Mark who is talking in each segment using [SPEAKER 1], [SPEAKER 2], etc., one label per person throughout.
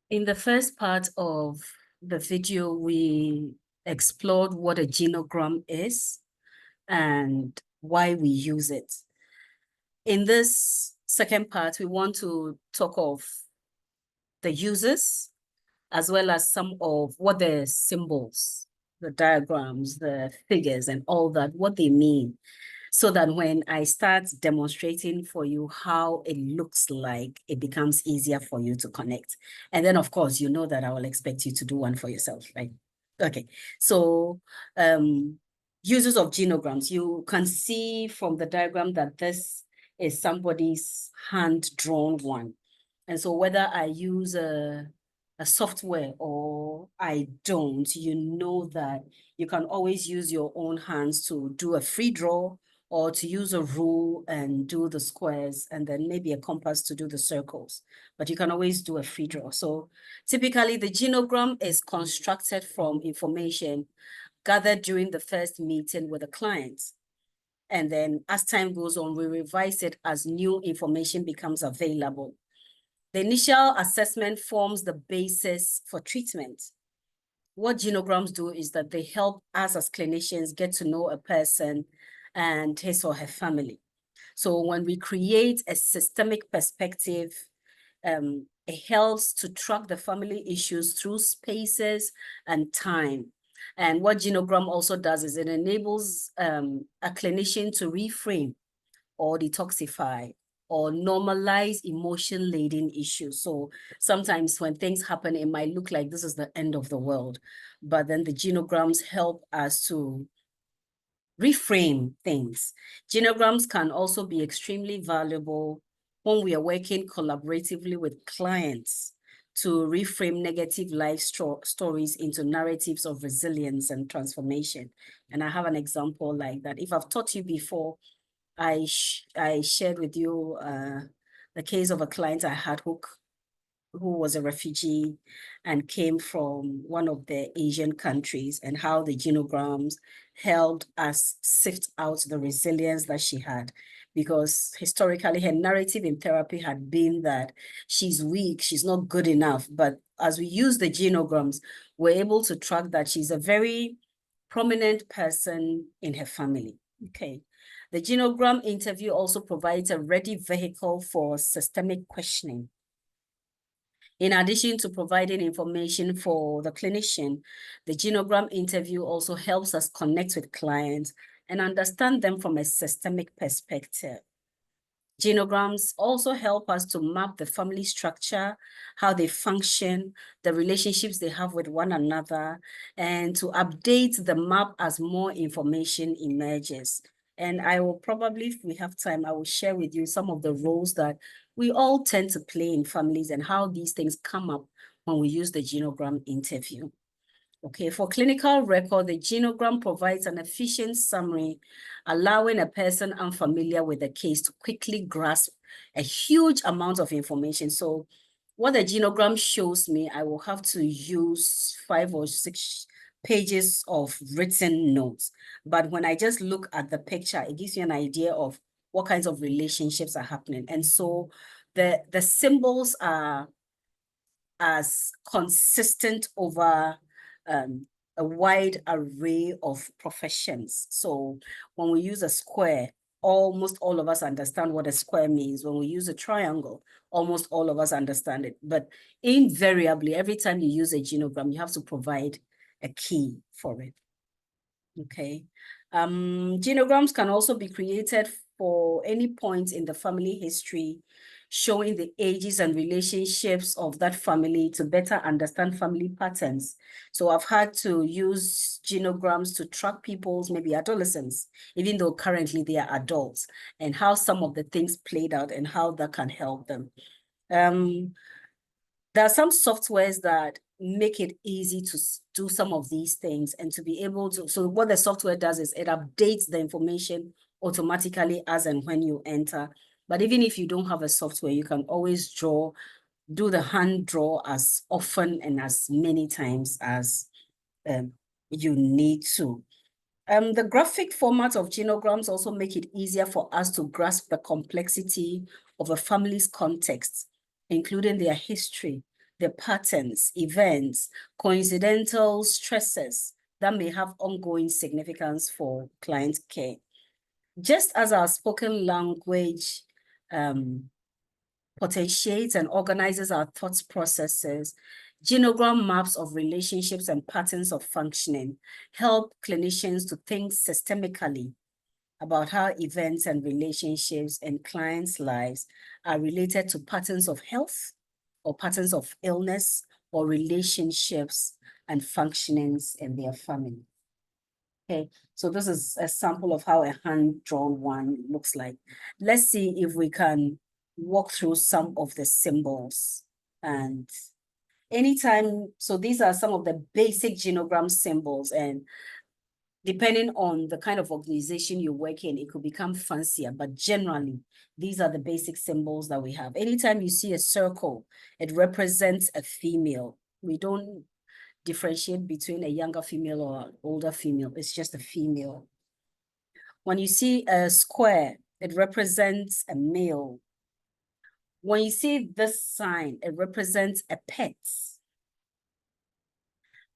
[SPEAKER 1] In the first part of the video, we explored what a genogram is and why we use it. In this second part, we want to talk of the uses, as well as some of what the symbols, the diagrams, the figures, and all that, what they mean, so that when I start demonstrating for you how it looks like, it becomes easier for you to connect. And then, of course, you know that I will expect you to do one for yourself, right? Okay, so uses of genograms. You can see from the diagram that this is somebody's hand-drawn one. And so whether I use a software or I don't, you know that you can always use your own hands to do a free draw or to use a rule and do the squares and then maybe a compass to do the circles. But you can always do a free draw. So typically the genogram is constructed from information gathered during the first meeting with the client. And then as time goes on, we revise it as new information becomes available. The initial assessment forms the basis for treatment. What genograms do is that they help us as clinicians get to know a person and his or her family. So when we create a systemic perspective, it helps to track the family issues through spaces and time. And what genogram also does is it enables a clinician to reframe or detoxify or normalize emotion-laden issues. So sometimes when things happen, it might look like this is the end of the world, but then the genograms help us to reframe things. Genograms can also be extremely valuable when we are working collaboratively with clients to reframe negative life stories into narratives of resilience and transformation. And I have an example like that. If I've taught you before, I shared with you the case of a client I had who was a refugee and came from one of the Asian countries, and how the genograms helped us sift out the resilience that she had. Because historically, her narrative in therapy had been that she's weak, she's not good enough. But as we use the genograms, we're able to track that she's a very prominent person in her family. Okay. The genogram interview also provides a ready vehicle for systemic questioning. In addition to providing information for the clinician, the genogram interview also helps us connect with clients and understand them from a systemic perspective. Genograms also help us to map the family structure, how they function, the relationships they have with one another, and to update the map as more information emerges. And I will probably, if we have time, I will share with you some of the roles that we all tend to play in families and how these things come up when we use the genogram interview. Okay, for clinical record, the genogram provides an efficient summary, allowing a person unfamiliar with the case to quickly grasp a huge amount of information. So what the genogram shows me, I will have to use 5 or 6 pages of written notes. But when I just look at the picture, it gives you an idea of what kinds of relationships are happening. And so the symbols are as consistent over a wide array of professions. So when we use a square, almost all of us understand what a square means. When we use a triangle, almost all of us understand it. But invariably, every time you use a genogram, you have to provide a key for it. Okay. Genograms can also be created for any point in the family history, showing the ages and relationships of that family to better understand family patterns. So I've had to use genograms to track people's maybe adolescents, even though currently they are adults, and how some of the things played out and how that can help them. There are some softwares that make it easy to do some of these things and to be able to, so what the software does is it updates the information automatically as and when you enter. But even if you don't have a software, you can always do the hand draw as often and as many times as you need to. The graphic format of genograms also make it easier for us to grasp the complexity of a family's context, including their history, the patterns, events, coincidental stresses that may have ongoing significance for client care. Just as our spoken language potentiates and organizes our thought processes, genogram maps of relationships and patterns of functioning help clinicians to think systemically about how events and relationships in clients' lives are related to patterns of health or patterns of illness or relationships and functionings in their family. Okay, so this is a sample of how a hand-drawn one looks like. Let's see if we can walk through some of the symbols. And anytime, so these are some of the basic genogram symbols, and depending on the kind of organization you work in, it could become fancier, but generally, these are the basic symbols that we have. Anytime you see a circle, it represents a female. We don't differentiate between a younger female or an older female. It's just a female. When you see a square, it represents a male. When you see this sign, it represents a pet.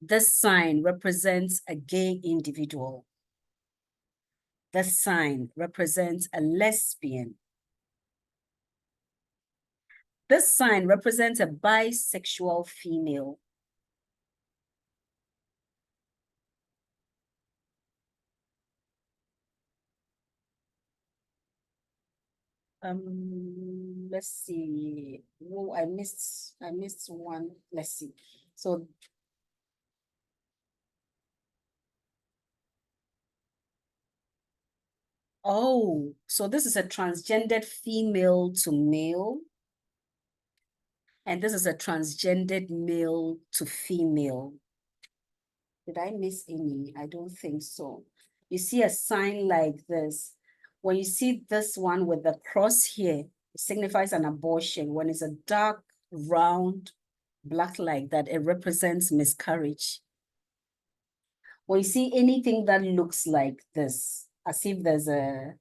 [SPEAKER 1] This sign represents a gay individual. This sign represents a lesbian. This sign represents a bisexual female. Let's see. Oh, I missed one. Let's see. So oh, so this is a transgendered female to male. And this is a transgendered male to female. Did I miss any? I don't think so. You see a sign like this. When you see this one with the cross here, it signifies an abortion. When it's a dark, round, black like that, it represents miscarriage. When you see anything that looks like this, as if there's a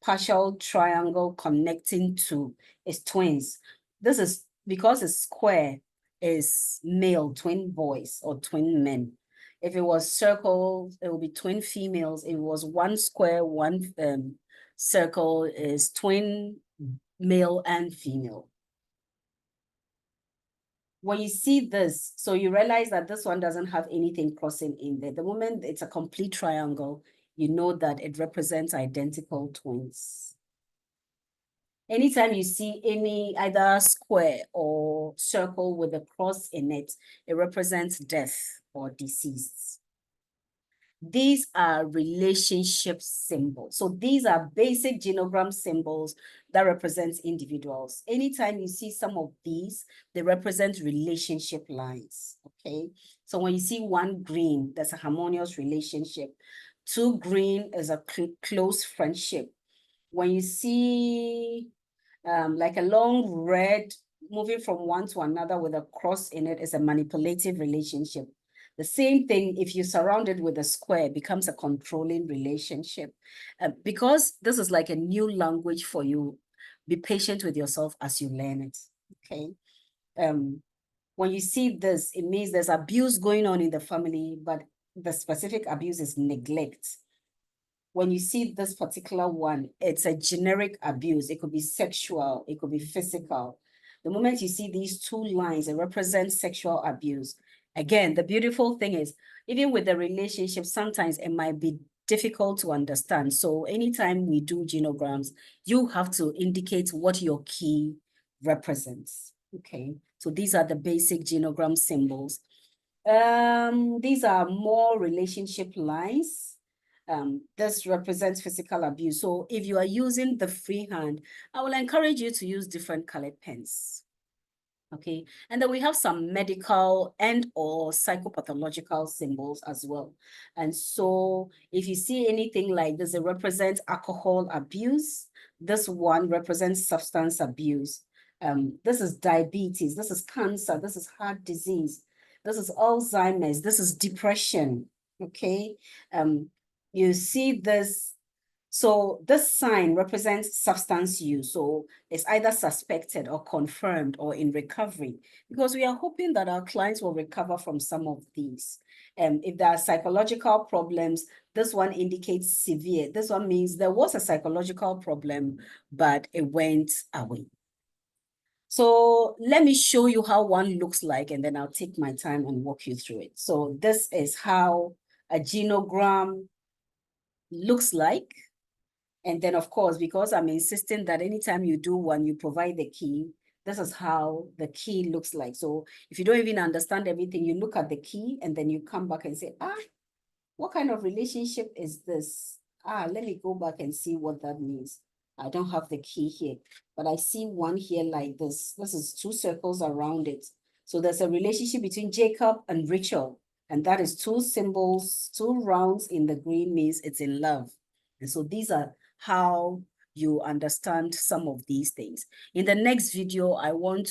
[SPEAKER 1] partial triangle connecting to its twins, this is because it's square, is male, twin boys or twin men. If it was circle, it would be twin females. If it was one square, one circle is twin male and female. When you see this, so you realize that this one doesn't have anything crossing in there. The moment it's a complete triangle, you know that it represents identical twins. Anytime you see any either square or circle with a cross in it, it represents death or disease. These are relationship symbols. So these are basic genogram symbols that represent individuals. Anytime you see some of these, they represent relationship lines, okay? So when you see one green, that's a harmonious relationship. Two green is a close friendship. When you see like a long red moving from one to another with a cross in it is a manipulative relationship. The same thing, if you surround it with a square, becomes a controlling relationship. Because this is like a new language for you, be patient with yourself as you learn it, okay? When you see this, it means there's abuse going on in the family, but the specific abuse is neglect. When you see this particular one, it's a generic abuse. It could be sexual, it could be physical. The moment you see these two lines, it represents sexual abuse. Again, the beautiful thing is, even with the relationship, sometimes it might be difficult to understand. So anytime we do genograms, you have to indicate what your key represents, okay? So these are the basic genogram symbols. These are more relationship lines. This represents physical abuse. So if you are using the freehand, I will encourage you to use different colored pens. Okay, and then we have some medical and or psychopathological symbols as well. And so if you see anything like this, it represents alcohol abuse. This one represents substance abuse. This is diabetes, this is cancer, this is heart disease, this is Alzheimer's, this is depression, okay? You see this So this sign represents substance use. So it's either suspected or confirmed or in recovery, because we are hoping that our clients will recover from some of these. If there are psychological problems, this one indicates severe. This one means there was a psychological problem, but it went away. So let me show you how one looks like, and then I'll take my time and walk you through it. So this is how a genogram looks like. And then, of course, because I'm insisting that anytime you do one, you provide the key, this is how the key looks like. So if you don't even understand everything, you look at the key and then you come back and say, what kind of relationship is this? Let me go back and see what that means. I don't have the key here, but I see one here like this. This is two circles around it. So there's a relationship between Jacob and Rachel, and that is two symbols, two rounds in the green means it's in love. And so these are how you understand some of these things. In the next video, we want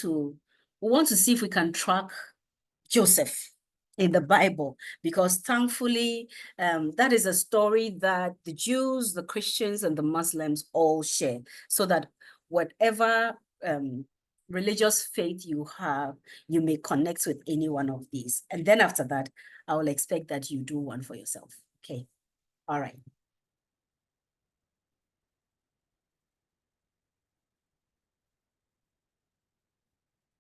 [SPEAKER 1] to see if we can track Joseph in the Bible, because thankfully, that is a story that the Jews, the Christians, and the Muslims all share, so that whatever religious faith you have, you may connect with any one of these. And then after that, I will expect that you do one for yourself. Okay. All right.